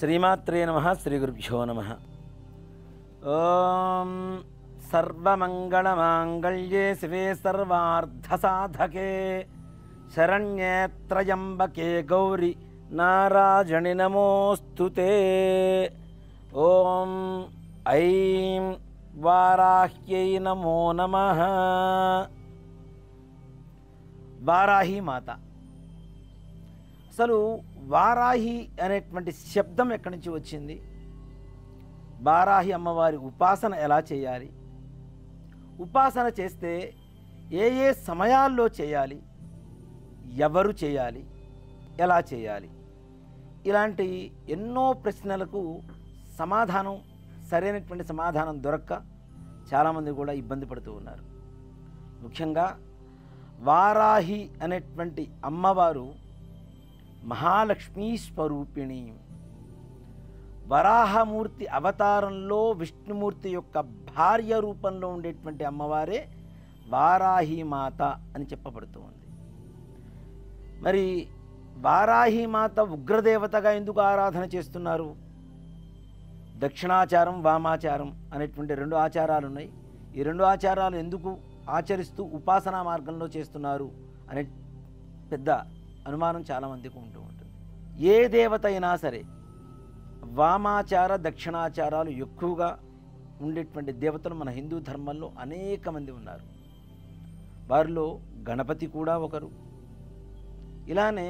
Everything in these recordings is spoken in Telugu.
శ్రీమాత్రే నమః. శ్రీ గురుభ్యో నమః. ఓం సర్వమంగళమాంగళ్యే శివే సర్వార్థసాధకే శరణ్యే త్రయంబకే గౌరి నారాయణి నమోస్తుతే. ఓం ఐం వారాహ్యై నమో నమః. వారాహి మాత. అసలు వారాహి అనేటువంటి శబ్దం ఎక్కడి నుంచి వచ్చింది? వారాహి అమ్మవారి ఉపాసన ఎలా చేయాలి? ఉపాసన చేస్తే ఏ ఏ సమయాల్లో చేయాలి? ఎవరు చేయాలి? ఎలా చేయాలి? ఇలాంటి ఎన్నో ప్రశ్నలకు సమాధానం, సరైనటువంటి సమాధానం దొరక్క చాలామంది కూడా ఇబ్బంది పడుతూ ఉన్నారు. ముఖ్యంగా వారాహి అనేటువంటి అమ్మవారు మహాలక్ష్మీ స్వరూపిణి. వరాహమూర్తి అవతారంలో విష్ణుమూర్తి యొక్క భార్య రూపంలో ఉండేటువంటి అమ్మవారే వారాహి మాత అని చెప్పబడుతూ ఉంది. మరి వారాహి మాత ఉగ్రదేవతగా ఎందుకు ఆరాధన చేస్తున్నారు? దక్షిణాచారం, వామాచారం అనేటువంటి రెండు ఆచారాలు ఉన్నాయి. ఈ రెండు ఆచారాలు ఎందుకు ఆచరిస్తూ ఉపాసనా మార్గంలో చేస్తున్నారు అనే పెద్ద అనుమానం చాలామందికి ఉంటూ ఉంటుంది. ఏ దేవత అయినా సరే వామాచార, దక్షిణాచారాలు ఎక్కువగా ఉండేటువంటి దేవతలు మన హిందూ ధర్మంలో అనేక మంది ఉన్నారు. వారిలో గణపతి కూడా ఒకరు. ఇలానే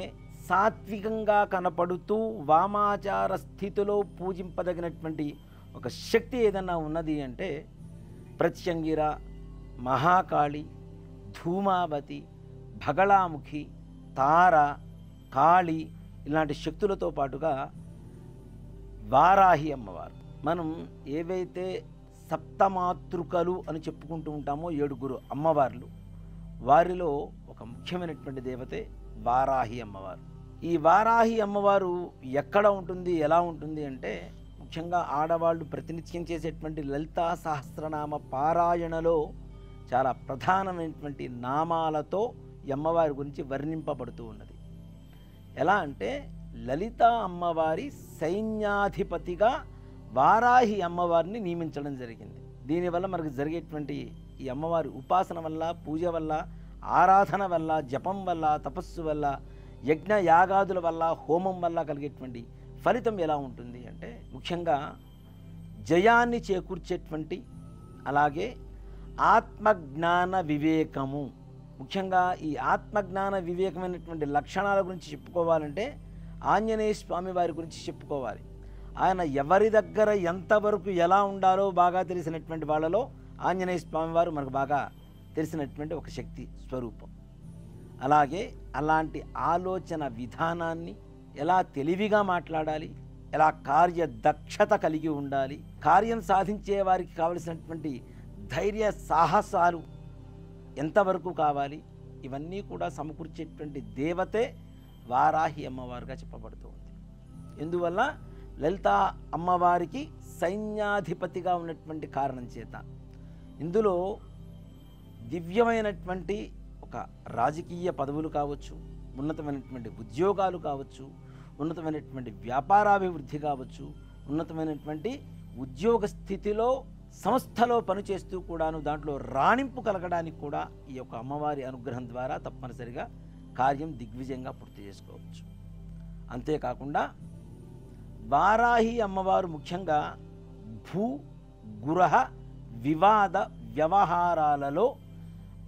సాత్వికంగా కనపడుతూ వామాచార స్థితిలో పూజింపదగినటువంటి ఒక శక్తి ఏదన్నా ఉన్నది అంటే ప్రత్యంగిర, మహాకాళి, ధూమావతి, భగళాముఖి, తార, కాళి ఇలాంటి శక్తులతో పాటుగా వారాహి అమ్మవారు. మనం ఏవైతే సప్తమాతృకలు అని చెప్పుకుంటూ ఉంటామో 7 అమ్మవార్లు, వారిలో ఒక ముఖ్యమైనటువంటి దేవతే వారాహి అమ్మవారు. ఈ వారాహి అమ్మవారు ఎక్కడ ఉంటుంది, ఎలా ఉంటుంది అంటే ముఖ్యంగా ఆడవాళ్ళు ప్రతినిత్యం చేసేటువంటి లలితా సహస్రనామ పారాయణలో చాలా ప్రధానమైనటువంటి నామాలతో ఈ అమ్మవారి గురించి వర్ణింపబడుతూ ఉన్నది. ఎలా అంటే లలితా అమ్మవారి సైన్యాధిపతిగా వారాహి అమ్మవారిని నియమించడం జరిగింది. దీనివల్ల మనకు జరిగేటువంటి ఈ అమ్మవారి ఉపాసన వల్ల, పూజ వల్ల, ఆరాధన వల్ల, జపం వల్ల, తపస్సు వల్ల, యజ్ఞ యాగాదుల వల్ల, హోమం వల్ల కలిగేటువంటి ఫలితం ఎలా ఉంటుంది అంటే ముఖ్యంగా జయాన్ని చేకూర్చేటువంటి, అలాగే ఆత్మజ్ఞాన వివేకము. ముఖ్యంగా ఈ ఆత్మజ్ఞాన వివేకమైనటువంటి లక్షణాల గురించి చెప్పుకోవాలంటే ఆంజనేయ స్వామి వారి గురించి చెప్పుకోవాలి. ఆయన ఎవరి దగ్గర ఎంతవరకు ఎలా ఉండాలో బాగా తెలిసినటువంటి వాళ్ళలో ఆంజనేయ స్వామి వారు మనకు బాగా తెలిసినటువంటి ఒక శక్తి స్వరూపం. అలాగే అలాంటి ఆలోచన విధానాన్ని, ఎలా తెలివిగా మాట్లాడాలి, ఎలా కార్యదక్షత కలిగి ఉండాలి, కార్యం సాధించే వారికి కావలసినటువంటి ధైర్య సాహసాలు ఎంతవరకు కావాలి, ఇవన్నీ కూడా సమకూర్చేటువంటి దేవతే వారాహి అమ్మవారుగా చెప్పబడుతూ ఉంది. ఎందువల్ల లలితా అమ్మవారికి సైన్యాధిపతిగా ఉన్నటువంటి కారణం చేత ఇందులో దివ్యమైనటువంటి ఒక రాజకీయ పదవులు కావచ్చు, ఉన్నతమైనటువంటి ఉద్యోగాలు కావచ్చు, ఉన్నతమైనటువంటి వ్యాపారాభివృద్ధి కావచ్చు, ఉన్నతమైనటువంటి ఉద్యోగ స్థితిలో సంస్థలో పనిచేస్తూ కూడాను దాంట్లో రాణింపు కలగడానికి కూడా ఈ యొక్క అమ్మవారి అనుగ్రహం ద్వారా తప్పనిసరిగా కార్యం దిగ్విజయంగా పూర్తి చేసుకోవచ్చు. అంతేకాకుండా వారాహి అమ్మవారు ముఖ్యంగా భూ, గృహ, వివాద వ్యవహారాలలో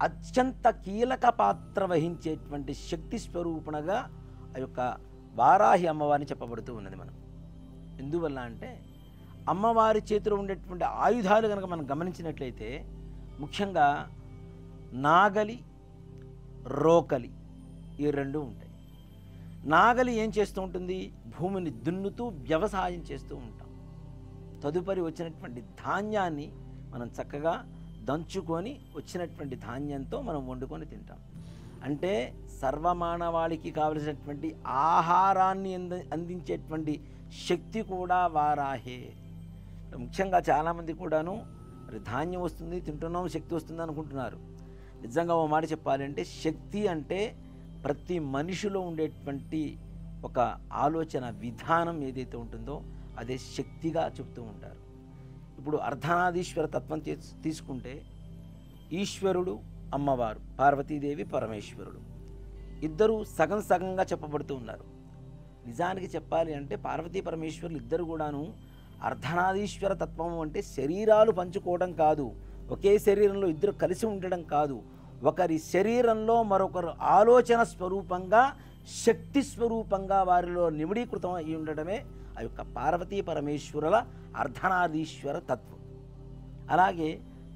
అత్యంత కీలక పాత్ర వహించేటువంటి శక్తి స్వరూపణగా ఆ యొక్క వారాహి అమ్మవారిని చెప్పబడుతూ ఉన్నది. మనం ఎందువల్ల అంటే అమ్మవారి చేతిలో ఉండేటువంటి ఆయుధాలు కనుక మనం గమనించినట్లయితే ముఖ్యంగా నాగలి, రోకలి ఈ రెండు ఉంటాయి. నాగలి ఏం చేస్తూ ఉంటుంది? భూమిని దున్నుతూ వ్యవసాయం చేస్తూ ఉంటాం. తదుపరి వచ్చినటువంటి ధాన్యాన్ని మనం చక్కగా దంచుకొని వచ్చినటువంటి ధాన్యంతో మనం వండుకొని తింటాం. అంటే సర్వమానవాళికి కావలసినటువంటి ఆహారాన్ని అందించేటువంటి శక్తి కూడా వారాహే. ముఖ్యంగా చాలామంది కూడాను మరి ధాన్యం వస్తుంది, తింటున్నాం, శక్తి వస్తుంది అనుకుంటున్నారు. నిజంగా ఓ మాట చెప్పాలంటే శక్తి అంటే ప్రతి మనిషిలో ఉండేటువంటి ఒక ఆలోచన విధానం ఏదైతే ఉంటుందో అదే శక్తిగా చెప్తూ ఉంటారు. ఇప్పుడు అర్ధనారీశ్వర తత్వం తీసుకుంటే ఈశ్వరుడు అమ్మవారు, పార్వతీదేవి పరమేశ్వరుడు ఇద్దరు సగం సగంగా చెప్పబడుతూ ఉన్నారు. నిజానికి చెప్పాలి అంటే పార్వతీ పరమేశ్వరులు ఇద్దరు కూడాను అర్ధనారీశ్వర తత్వం అంటే శరీరాలు పంచుకోవడం కాదు, ఒకే శరీరంలో ఇద్దరు కలిసి ఉండడం కాదు, ఒకరి శరీరంలో మరొకరు ఆలోచన స్వరూపంగా శక్తి స్వరూపంగా వారిలో నిమిడీకృతం అయి ఉండడమే ఆ యొక్క పార్వతీ పరమేశ్వరుల అర్ధనారీశ్వర తత్వం. అలాగే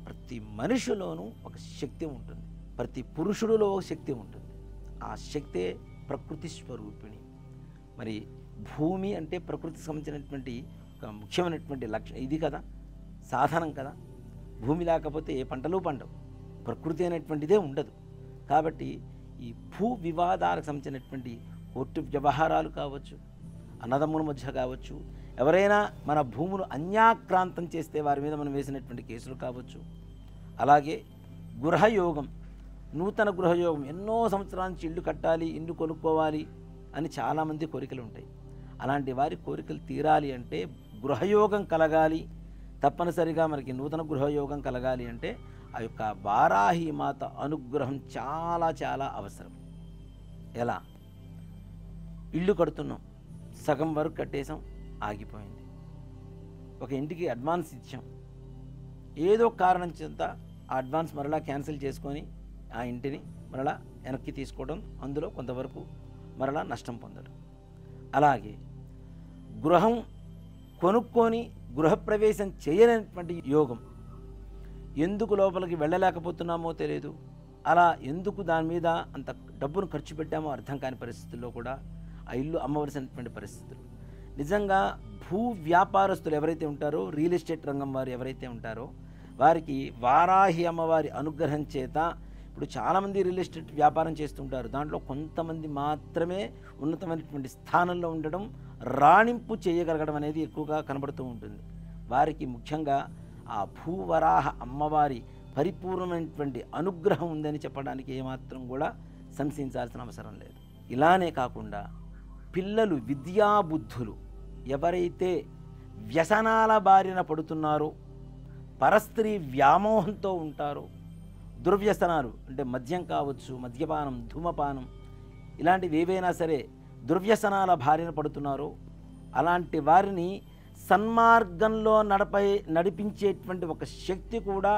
ప్రతి మనిషిలోనూ ఒక శక్తి ఉంటుంది, ప్రతి పురుషుడిలో ఒక శక్తి ఉంటుంది. ఆ శక్తే ప్రకృతి స్వరూపిణి. మరి భూమి అంటే ప్రకృతికి సంబంధించినటువంటి ఒక ముఖ్యమైనటువంటి లక్ష్యం ఇది కదా, సాధనం కదా. భూమి లేకపోతే ఏ పంటలు పండవు, ప్రకృతి అనేటువంటిదే ఉండదు. కాబట్టి ఈ భూ వివాదాలకు సంబంధించినటువంటి కోర్టు వ్యవహారాలు కావచ్చు, అన్నదమ్ముల మధ్య కావచ్చు, ఎవరైనా మన భూములు అన్యాక్రాంతం చేస్తే వారి మీద మనం వేసినటువంటి కేసులు కావచ్చు. అలాగే గృహయోగం, నూతన గృహయోగం, ఎన్నో సంవత్సరాల నుంచి ఇల్లు కట్టాలి, ఇల్లు కొనుక్కోవాలి అని చాలామంది కోరికలు ఉంటాయి. అలాంటి వారి కోరికలు తీరాలి అంటే గృహయోగం కలగాలి, తప్పనిసరిగా మనకి నూతన గృహయోగం కలగాలి అంటే ఆ యొక్క వారాహి మాత అనుగ్రహం చాలా చాలా అవసరం. ఎలా? ఇల్లు కడుతున్నాం, సగం వరకు కట్టేసాం, ఆగిపోయింది. ఒక ఇంటికి అడ్వాన్స్ ఇచ్చాం, ఏదో కారణం చేత ఆ అడ్వాన్స్ మరలా క్యాన్సిల్ చేసుకొని ఆ ఇంటిని మరలా వెనక్కి తీసుకోవడం, అందులో కొంతవరకు మరలా నష్టం పొందడం. అలాగే గృహం కొనుక్కొని గృహప్రవేశం చేయలేనటువంటి యోగం, ఎందుకు లోపలికి వెళ్ళలేకపోతున్నామో తెలియదు, అలా ఎందుకు దాని మీద అంత డబ్బును ఖర్చు పెట్టామో అర్థం కాని పరిస్థితుల్లో కూడా ఆ ఇల్లు అమ్మవలసినటువంటి పరిస్థితులు. నిజంగా భూ వ్యాపారస్తులు ఎవరైతే ఉంటారో, రియల్ ఎస్టేట్ రంగం వారు ఎవరైతే ఉంటారో వారికి వారాహి అమ్మవారి అనుగ్రహం చేత, ఇప్పుడు చాలామంది రియల్ ఎస్టేట్ వ్యాపారం చేస్తుంటారు, దాంట్లో కొంతమంది మాత్రమే ఉన్నతమైనటువంటి స్థానంలో ఉండడం, రాణింపు చేయగలగడం అనేది ఎక్కువగా కనబడుతూ ఉంటుంది. వారికి ముఖ్యంగా ఆ భూవరాహ అమ్మవారి పరిపూర్ణమైనటువంటి అనుగ్రహం ఉందని చెప్పడానికి ఏమాత్రం కూడా సంశయించాల్సిన అవసరం లేదు. ఇలానే కాకుండా పిల్లలు విద్యాబుద్ధులు ఎవరైతే వ్యసనాల బారిన పడుతున్నారో, పరస్త్రీ వ్యామోహంతో ఉంటారో, దుర్వ్యసనాలు అంటే మద్యం కావచ్చు, మద్యపానం, ధూమపానం, ఇలాంటివి ఏవైనా సరే దుర్వ్యసనాల బారిన పడుతున్నారో అలాంటి వారిని సన్మార్గంలో నడిపించేటువంటి ఒక శక్తి కూడా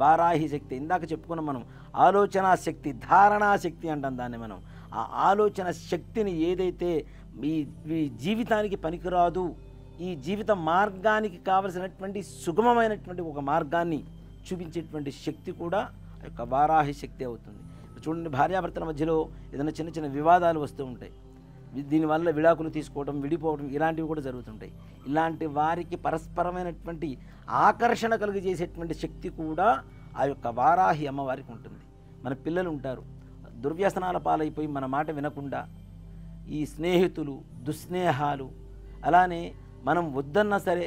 వారాహి శక్తి. ఇందాక చెప్పుకున్నాం మనం, ఆలోచన శక్తి, ధారణా శక్తి అంటాం దాన్ని మనం. ఆ ఆలోచన శక్తిని ఏదైతే ఈ జీవితానికి పనికిరాదు, ఈ జీవిత మార్గానికి కావలసినటువంటి సుగమమైనటువంటి ఒక మార్గాన్ని చూపించేటువంటి శక్తి కూడా ఆ యొక్క వారాహి శక్తి అవుతుంది. చూడండి, భార్యాభర్తల మధ్యలో ఏదైనా చిన్న చిన్న వివాదాలు వస్తూ ఉంటాయి, దీనివల్ల విడాకులు తీసుకోవడం, విడిపోవడం ఇలాంటివి కూడా జరుగుతుంటాయి. ఇలాంటి వారికి పరస్పరమైనటువంటి ఆకర్షణ కలిగజేసేటువంటి శక్తి కూడా ఆ యొక్క వారాహి అమ్మవారికి ఉంటుంది. మన పిల్లలు ఉంటారు, దుర్వ్యసనాల పాలైపోయి మన మాట వినకుండా, ఈ స్నేహితులు, దుస్నేహాలు, అలానే మనం వద్దన్నా సరే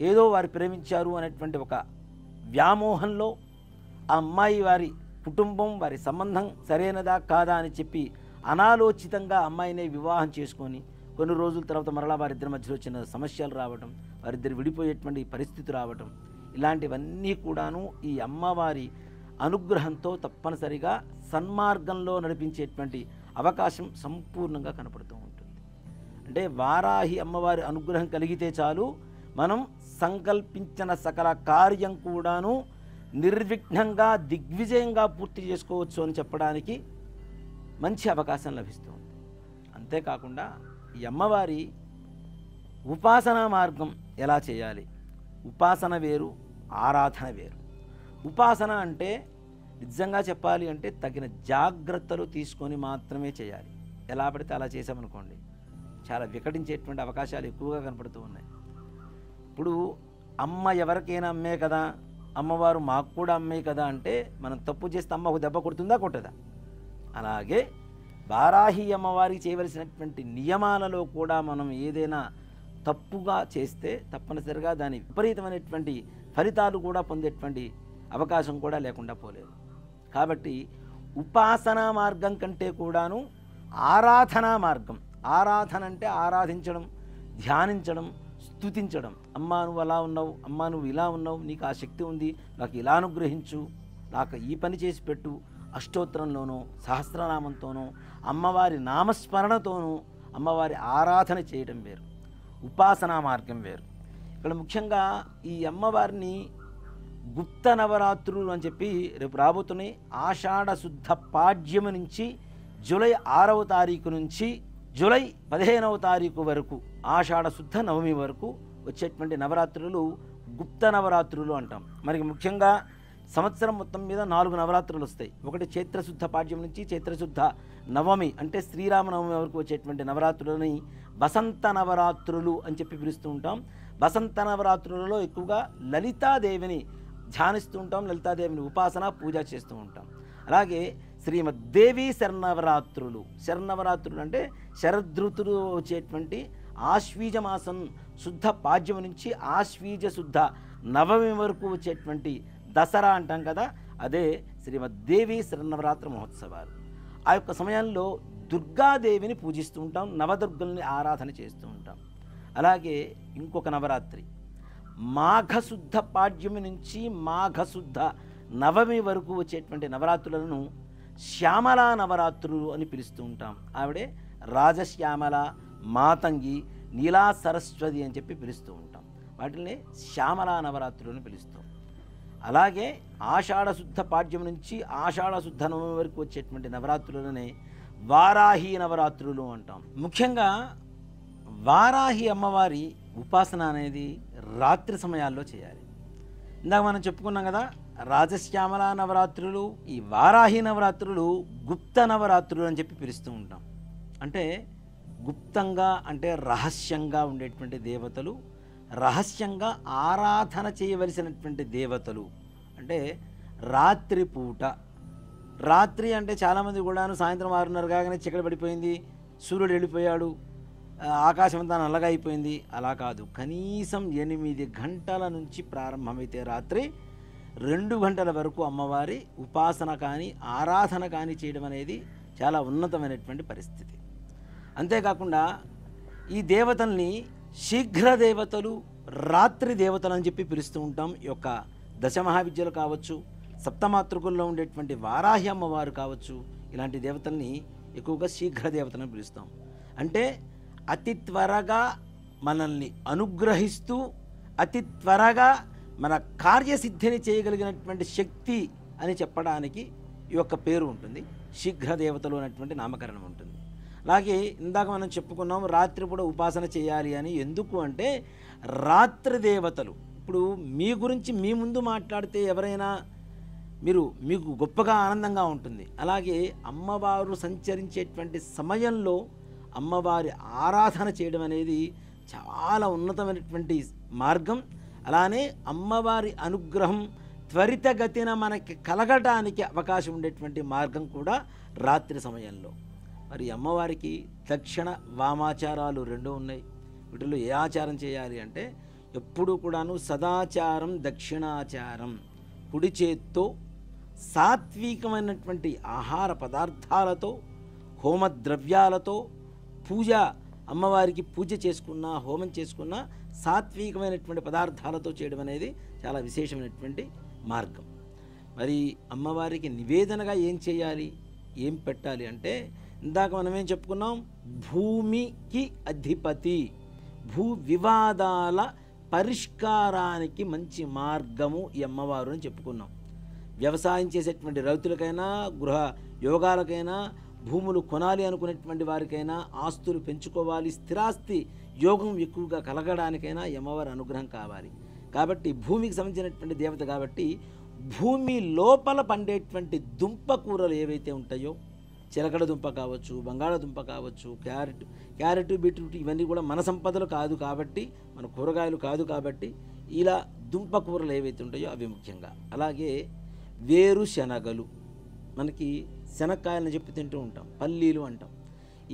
ఏదో వారు ప్రేమించారు అనేటువంటి ఒక వ్యామోహంలో ఆ అమ్మాయి వారి కుటుంబం, వారి సంబంధం సరైనదా కాదా అని చెప్పి అనాలోచితంగా అమ్మాయినే వివాహం చేసుకొని కొన్ని రోజుల తర్వాత మరలా వారిద్దరి మధ్యలో చిన్న సమస్యలు రావడం, వారిద్దరు విడిపోయేటువంటి పరిస్థితి రావడం, ఇలాంటివన్నీ కూడాను ఈ అమ్మవారి అనుగ్రహంతో తప్పనిసరిగా సన్మార్గంలో నడిపించేటువంటి అవకాశం సంపూర్ణంగా కనపడుతూ ఉంటుంది. అంటే వారాహి అమ్మవారి అనుగ్రహం కలిగితే చాలు, మనం సంకల్పించిన సకల కార్యం కూడాను నిర్విఘ్నంగా దిగ్విజయంగా పూర్తి చేసుకోవచ్చు అని చెప్పడానికి మంచి అవకాశం లభిస్తుంది. అంతేకాకుండా ఈ అమ్మవారి ఉపాసనా మార్గం ఎలా చేయాలి? ఉపాసన వేరు, ఆరాధన వేరు. ఉపాసన అంటే నిజంగా చెప్పాలి అంటే తగిన జాగ్రత్తలు తీసుకొని మాత్రమే చేయాలి. ఎలా పడితే అలా చేసామనుకోండి చాలా వికటించేటువంటి అవకాశాలు ఎక్కువగా కనపడుతూ ఉన్నాయి. ఇప్పుడు అమ్మ ఎవరికైనా అమ్మే కదా, అమ్మవారు మాకు కూడా అమ్మే కదా అంటే మనం తప్పు చేస్తే అమ్మ ఒక దెబ్బ కొడుతుందా, కొట్టదా? అలాగే వారాహి అమ్మవారికి చేయవలసినటువంటి నియమాలలో కూడా మనం ఏదైనా తప్పుగా చేస్తే తప్పనిసరిగా దాని విపరీతమైనటువంటి ఫలితాలు కూడా పొందేటువంటి అవకాశం కూడా లేకుండా పోలేదు. కాబట్టి ఉపాసనా మార్గం కంటే కూడాను ఆరాధనా మార్గం, ఆరాధన అంటే ఆరాధించడం, ధ్యానించడం, స్తుతించడం. అమ్మా నువ్వు అలా ఉన్నావు, అమ్మా నువ్వు ఇలా ఉన్నావు, నీకు ఆ శక్తి ఉంది, నాకు ఇలా అనుగ్రహించు, నాకు ఈ పని చేసి పెట్టు, అష్టోత్తరంలోనూ సహస్రనామంతోనూ అమ్మవారి నామస్మరణతోనూ అమ్మవారి ఆరాధన చేయడం వేరు, ఉపాసనా మార్గం వేరు. ఇక్కడ ముఖ్యంగా ఈ అమ్మవారిని గుప్త నవరాత్రులు అని చెప్పి రేపు రాబోతున్నాయి. ఆషాఢ శుద్ధ పాడ్యము నుంచి జూలై 6వ తారీఖు నుంచి జూలై 15వ తారీఖు వరకు ఆషాఢ శుద్ధ నవమి వరకు వచ్చేటువంటి నవరాత్రులు గుప్త నవరాత్రులు అంటాం. మనకి ముఖ్యంగా సంవత్సరం మొత్తం మీద 4 నవరాత్రులు వస్తాయి. ఒకటి చైత్రశుద్ధ పాడ్యం నుంచి చైత్రశుద్ధ నవమి అంటే శ్రీరామనవమి వరకు వచ్చేటువంటి నవరాత్రులని వసంత నవరాత్రులు అని చెప్పి పిలుస్తూ ఉంటాం. వసంత నవరాత్రులలో ఎక్కువగా లలితాదేవిని ధ్యానిస్తూ ఉంటాం, లలితాదేవిని ఉపాసన పూజ చేస్తూ ఉంటాం. అలాగే శ్రీమద్దేవి శరన్నవరాత్రులు, శరన్నవరాత్రులు అంటే శరదృతులు వచ్చేటువంటి ఆశ్వీజ మాసం శుద్ధ పాడ్యం నుంచి ఆశ్వీజ శుద్ధ నవమి వరకు వచ్చేటువంటి దసరా అంటాం కదా, అదే శ్రీమద్దేవి శరన్నవరాత్రి మహోత్సవాలు. ఆ యొక్క సమయంలో దుర్గాదేవిని పూజిస్తూ ఉంటాం, నవదుర్గల్ని ఆరాధన చేస్తూ ఉంటాం. అలాగే ఇంకొక నవరాత్రి మాఘశుద్ధ పాడ్యమి నుంచి మాఘశుద్ధ నవమి వరకు వచ్చేటువంటి నవరాత్రులను శ్యామలా నవరాత్రులు అని పిలుస్తూ ఉంటాం. ఆవిడే రాజశ్యామల, మాతంగి, నీలా సరస్వతి అని చెప్పి పిలుస్తూ ఉంటాం. వాటిని శ్యామలా నవరాత్రులు అని పిలుస్తాం. అలాగే ఆషాఢ శుద్ధ పాడ్యం నుంచి ఆషాఢ శుద్ధ నవమి వరకు వచ్చేటువంటి నవరాత్రులనే వారాహి నవరాత్రులు అంటాం. ముఖ్యంగా వారాహి అమ్మవారి ఉపాసన అనేది రాత్రి సమయాల్లో చేయాలి. ఇందాక మనం చెప్పుకున్నాం కదా, రాజశ్యామల నవరాత్రులు, ఈ వారాహి నవరాత్రులు గుప్త నవరాత్రులు అని చెప్పి పిలుస్తూ ఉంటాం. అంటే గుప్తంగా అంటే రహస్యంగా ఉండేటువంటి దేవతలు, రహస్యంగా ఆరాధన చేయవలసినటువంటి దేవతలు. అంటే రాత్రిపూట, రాత్రి అంటే చాలామంది కూడాను సాయంత్రం 6:30 కాగానే చీకటి పడిపోయింది, సూర్యుడు వెళ్ళిపోయాడు, ఆకాశం అంతా నల్లగా అయిపోయింది, అలా కాదు. కనీసం 8 గంటల నుంచి ప్రారంభమైతే రాత్రి 2 గంటల వరకు అమ్మవారి ఉపాసన కానీ ఆరాధన కానీ చేయడం అనేది చాలా ఉన్నతమైనటువంటి పరిస్థితి. అంతేకాకుండా ఈ దేవతల్ని శీఘ్ర దేవతలు, రాత్రి దేవతలు అని చెప్పి పిలుస్తూ ఉంటాం. ఈ యొక్క దశమహావిద్యలు కావచ్చు, సప్తమాతృకుల్లో ఉండేటువంటి వారాహి అమ్మవారు కావచ్చు, ఇలాంటి దేవతల్ని ఎక్కువగా శీఘ్ర దేవతలను పిలుస్తాం. అంటే అతి త్వరగా మనల్ని అనుగ్రహిస్తూ అతి త్వరగా మన కార్యసిద్ధిని చేయగలిగినటువంటి శక్తి అని చెప్పడానికి ఈ యొక్క పేరు ఉంటుంది. శీఘ్ర దేవతలు అనేటువంటి నామకరణం ఉంటుంది. అలాగే ఇందాక మనం చెప్పుకున్నాం రాత్రిపూట ఉపాసన చేయాలి అని. ఎందుకు అంటే రాత్రి దేవతలు, ఇప్పుడు మీ గురించి మీ ముందు మాట్లాడితే ఎవరైనా మీకు గొప్పగా ఆనందంగా ఉంటుంది. అలాగే అమ్మవారు సంచరించేటువంటి సమయంలో అమ్మవారి ఆరాధన చేయడం అనేది చాలా ఉన్నతమైనటువంటి మార్గం. అలానే అమ్మవారి అనుగ్రహం త్వరితగతిన మనకి కలగడానికి అవకాశం ఉండేటువంటి మార్గం కూడా రాత్రి సమయంలో. మరి అమ్మవారికి దక్షిణ వామాచారాలు 2 ఉన్నాయి. వీటిలో ఏ ఆచారం చేయాలి అంటే ఎప్పుడు కూడాను సదాచారం దక్షిణాచారం, కుడి చేత్తో సాత్వికమైనటువంటి ఆహార పదార్థాలతో హోమద్రవ్యాలతో పూజ, అమ్మవారికి పూజ చేసుకున్నా హోమం చేసుకున్నా సాత్వికమైనటువంటి పదార్థాలతో చేయడం అనేది చాలా విశేషమైనటువంటి మార్గం. మరి అమ్మవారికి నివేదనగా ఏం చేయాలి, ఏం పెట్టాలి అంటే ఇందాక మనం ఏం చెప్పుకున్నాం, భూమికి అధిపతి, భూ వివాదాల పరిష్కారానికి మంచి మార్గము ఈ అమ్మవారు అని చెప్పుకున్నాం. వ్యవసాయం చేసేటువంటి రైతులకైనా, గృహ యోగాలకైనా, భూములు కొనాలి అనుకునేటువంటి వారికైనా, ఆస్తులు పెంచుకోవాలి, స్థిరాస్తి యోగం ఎక్కువగా కలగడానికైనా అమ్మవారి అనుగ్రహం కావాలి. కాబట్టి భూమికి సంబంధించినటువంటి దేవత కాబట్టి భూమి లోపల పండేటువంటి దుంప కూరలు ఏవైతే ఉంటాయో, చిలకడ దుంప కావచ్చు, బంగాళదుంప కావచ్చు, క్యారెట్ బీట్రూట్ ఇవన్నీ కూడా మన సంపదలు కాదు కాబట్టి, మన కూరగాయలు కాదు కాబట్టి, ఇలా దుంప కూరలు ఏవైతే ఉంటాయో అవి ముఖ్యంగా. అలాగే వేరుశనగలు, మనకి శనక్కాయలని చెప్పి తింటూ ఉంటాం, పల్లీలు అంటాం.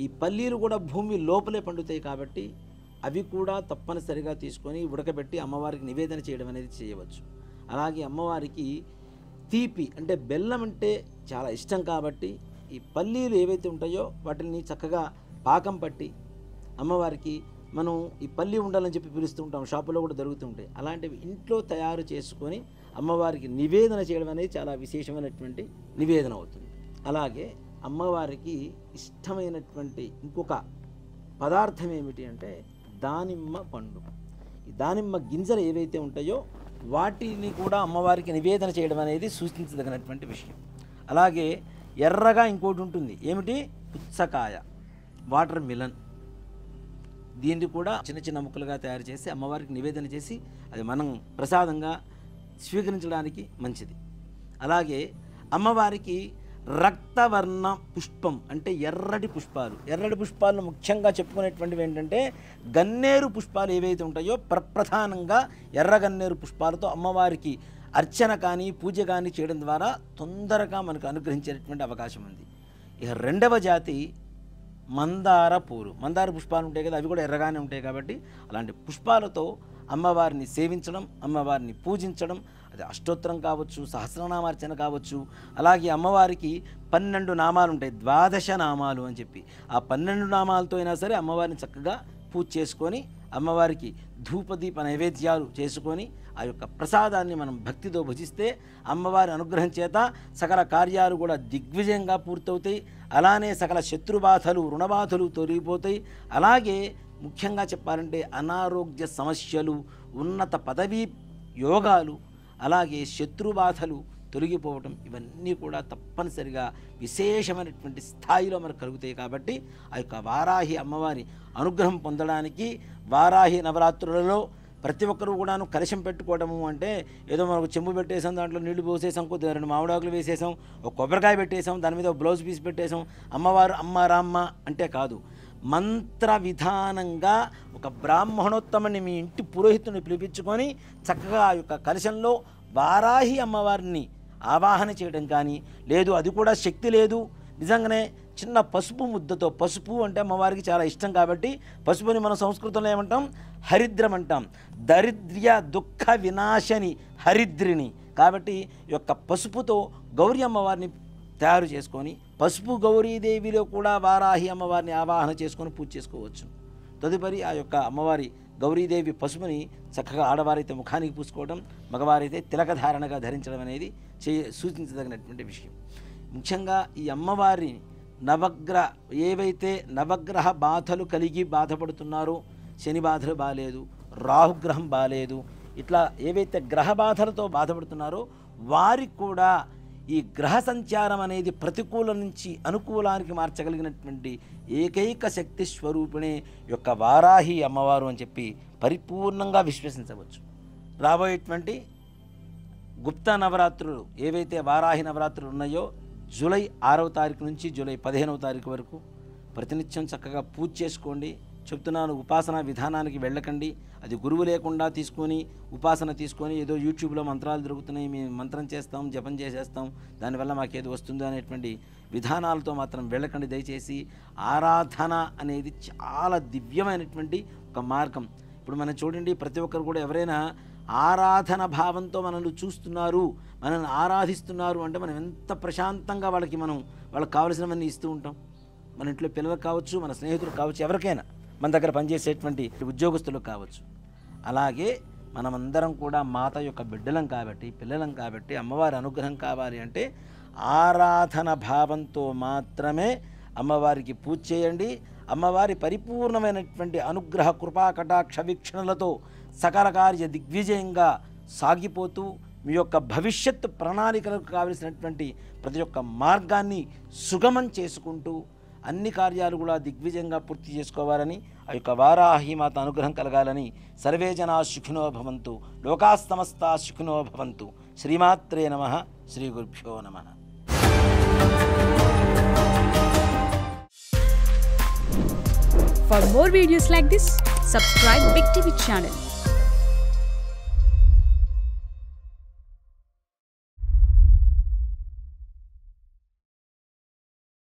ఈ పల్లీలు కూడా భూమి లోపలే పండుతాయి కాబట్టి అవి కూడా తప్పనిసరిగా తీసుకొని ఉడకబెట్టి అమ్మవారికి నివేదన చేయడం అనేది చేయవచ్చు. అలాగే అమ్మవారికి తీపి అంటే బెల్లం అంటే చాలా ఇష్టం కాబట్టి ఈ పల్లీలు ఏవైతే ఉంటాయో వాటిని చక్కగా పాకం పట్టి అమ్మవారికి మనం ఈ పల్లి ఉండాలని చెప్పి పిలుస్తూ ఉంటాం, షాపులో కూడా దొరుకుతూ ఉంటాయి. అలాంటివి ఇంట్లో తయారు చేసుకొని అమ్మవారికి నివేదన చేయడం అనేది చాలా విశేషమైనటువంటి నివేదన అవుతుంది. అలాగే అమ్మవారికి ఇష్టమైనటువంటి ఇంకొక పదార్థం ఏమిటి అంటే దానిమ్మ పండు. ఈ దానిమ్మ గింజలు ఏవైతే ఉంటాయో వాటిని కూడా అమ్మవారికి నివేదన చేయడం అనేది సూచించదగినటువంటి విషయం. అలాగే ఎర్రగా ఇంకోటి ఉంటుంది, ఏమిటి? పుచ్చకాయ, వాటర్ మిలన్. దీన్ని కూడా చిన్న చిన్న ముక్కలుగా తయారు చేసి అమ్మవారికి నివేదన చేసి అది మనం ప్రసాదంగా స్వీకరించడానికి మంచిది. అలాగే అమ్మవారికి రక్తవర్ణ పుష్పం అంటే ఎర్రటి పుష్పాలు. ఎర్రటి పుష్పాలను ముఖ్యంగా చెప్పుకునేటువంటివి ఏంటంటే గన్నేరు పుష్పాలు ఏవైతే ఉంటాయో ప్రధానంగా ఎర్ర గన్నేరు పుష్పాలతో అమ్మవారికి అర్చన కానీ పూజ కానీ చేయడం ద్వారా తొందరగా మనకు అనుగ్రహించేటువంటి అవకాశం ఉంది. ఇక రెండవ జాతి మందార పూలు. మందార పుష్పాలు ఉంటాయి కదా, అవి కూడా ఎర్రగానే ఉంటాయి కాబట్టి అలాంటి పుష్పాలతో అమ్మవారిని సేవించడం, అమ్మవారిని పూజించడం, అది అష్టోత్తరం కావచ్చు, సహస్రనామార్చన కావచ్చు. అలాగే అమ్మవారికి 12 నామాలు ఉంటాయి, 12 నామాలు అని చెప్పి. ఆ 12 నామాలతో అయినా సరే అమ్మవారిని చక్కగా పూజ చేసుకొని అమ్మవారికి ధూపదీప నైవేద్యాలు చేసుకొని ఆ యొక్క ప్రసాదాన్ని మనం భక్తితో భజిస్తే అమ్మవారి అనుగ్రహం చేత సకల కార్యాలు కూడా దిగ్విజయంగా పూర్తవుతాయి. అలానే సకల శత్రుబాధలు రుణబాధలు తొలగిపోతాయి. అలాగే ముఖ్యంగా చెప్పాలంటే అనారోగ్య సమస్యలు, ఉన్నత పదవీ యోగాలు, అలాగే శత్రుబాధలు తొలగిపోవటం, ఇవన్నీ కూడా తప్పనిసరిగా విశేషమైనటువంటి స్థాయిలో మనకు కలుగుతాయి. కాబట్టి ఆ యొక్క వారాహి అమ్మవారి అనుగ్రహం పొందడానికి వారాహి నవరాత్రులలో ప్రతి ఒక్కరూ కూడాను కలశం పెట్టుకోవడము అంటే ఏదో మనకు చెంబు పెట్టేసాం, దాంట్లో నీళ్లు పోసేసాం, కొద్దిగా 2 మామిడాకులు వేసేసాం, ఒక కొబ్బరికాయ పెట్టేసాం, దాని మీద ఒక బ్లౌజ్ పీస్ పెట్టేసాం, అమ్మవారు అమ్మ రామ్మ అంటే కాదు. మంత్ర విధానంగా ఒక బ్రాహ్మణోత్తముని మీ ఇంటి పురోహితుని పిలిపించుకొని చక్కగా ఆ యొక్క కలశంలో వారాహి అమ్మవారిని ఆవాహన చేయడం కానీ, లేదు అది కూడా శక్తి లేదు నిజంగానే చిన్న పసుపు ముద్దతో, పసుపు అంటే అమ్మవారికి చాలా ఇష్టం కాబట్టి పసుపుని మనం సంస్కృతంలో ఏమంటాం? హరిద్రం అంటాం. దరిద్ర్య దుఃఖ వినాశని హరిద్రిని. కాబట్టి ఈ యొక్క పసుపుతో గౌరీ అమ్మవారిని తయారు చేసుకొని పసుపు గౌరీదేవిలో కూడా వారాహి అమ్మవారిని ఆవాహన చేసుకొని పూజ చేసుకోవచ్చు. తదుపరి ఆ యొక్క అమ్మవారి గౌరీదేవి పసుపుని చక్కగా ఆడవారైతే ముఖానికి పూసుకోవడం, మగవారైతే తిలకధారణగా ధరించడం అనేది సూచించదగినటువంటి విషయం. ముఖ్యంగా ఈ అమ్మవారి ఏవైతే నవగ్రహ బాధలు కలిగి బాధపడుతున్నారో, శని బాధలు బాలేదు, రాహుగ్రహం బాలేదు, ఇట్లా ఏవైతే గ్రహ బాధలతో బాధపడుతున్నారో వారికి కూడా ఈ గ్రహ సంచారం అనేది ప్రతికూలం నుంచి అనుకూలానికి మార్చగలిగినటువంటి ఏకైక శక్తి స్వరూపిణి యొక్క వారాహి అమ్మవారు అని చెప్పి పరిపూర్ణంగా విశ్వసించవచ్చు. రాబోయేటువంటి గుప్త నవరాత్రులు ఏవైతే వారాహి నవరాత్రులు ఉన్నాయో జూలై 6వ తారీఖు నుంచి జూలై 15వ తారీఖు వరకు ప్రతినిత్యం చక్కగా పూజ చేసుకోండి. చెప్తున్నాను, ఉపాసన విధానానికి వెళ్ళకండి. అది గురువు లేకుండా తీసుకొని ఉపాసన తీసుకొని ఏదో యూట్యూబ్లో మంత్రాలు దొరుకుతున్నాయి, మేము మంత్రం చేస్తాం, జపం చేసేస్తాం, దానివల్ల మాకేదో వస్తుందో అనేటువంటి విధానాలతో మాత్రం వెళ్ళకండి దయచేసి. ఆరాధన అనేది చాలా దివ్యమైనటువంటి ఒక మార్గం. ఇప్పుడు మనం చూడండి, ప్రతి ఒక్కరు కూడా ఎవరైనా ఆరాధన భావంతో మనల్ని చూస్తున్నారు, మనల్ని ఆరాధిస్తున్నారు అంటే మనం ఎంత ప్రశాంతంగా వాళ్ళకి కావలసినవన్నీ ఇస్తూ ఉంటాం. మన ఇంట్లో పిల్లలకు కావచ్చు, మన స్నేహితులకు కావచ్చు, ఎవరికైనా మన దగ్గర పనిచేసేటువంటి ఉద్యోగస్తులకు కావచ్చు. అలాగే మనమందరం కూడా మాత యొక్క బిడ్డలం కాబట్టి, పిల్లలం కాబట్టి అమ్మవారి అనుగ్రహం కావాలి అంటే ఆరాధన భావంతో మాత్రమే అమ్మవారికి పూజ చేయండి. అమ్మవారి పరిపూర్ణమైనటువంటి అనుగ్రహ కృపా కటాక్ష వీక్షణలతో సకల కార్య దిగ్విజయంగా సాగిపోతూ మీ యొక్క భవిష్యత్తు ప్రణాళికలకు కావలసినటువంటి ప్రతి ఒక్క మార్గాన్ని సుగమం చేసుకుంటూ అన్ని కార్యాలు కూడా దిగ్విజయంగా పూర్తి చేసుకోవాలని, ఆ యొక్క వారాహి మాత అనుగ్రహం కలగాలని సర్వే జనా సుఖినో భవంతు, లోకాః సమస్తాః సుఖినో భవంతు. శ్రీమాత్రే నమః. శ్రీ గురుభ్యో నమః. For more videos like this, subscribe Big TV channel.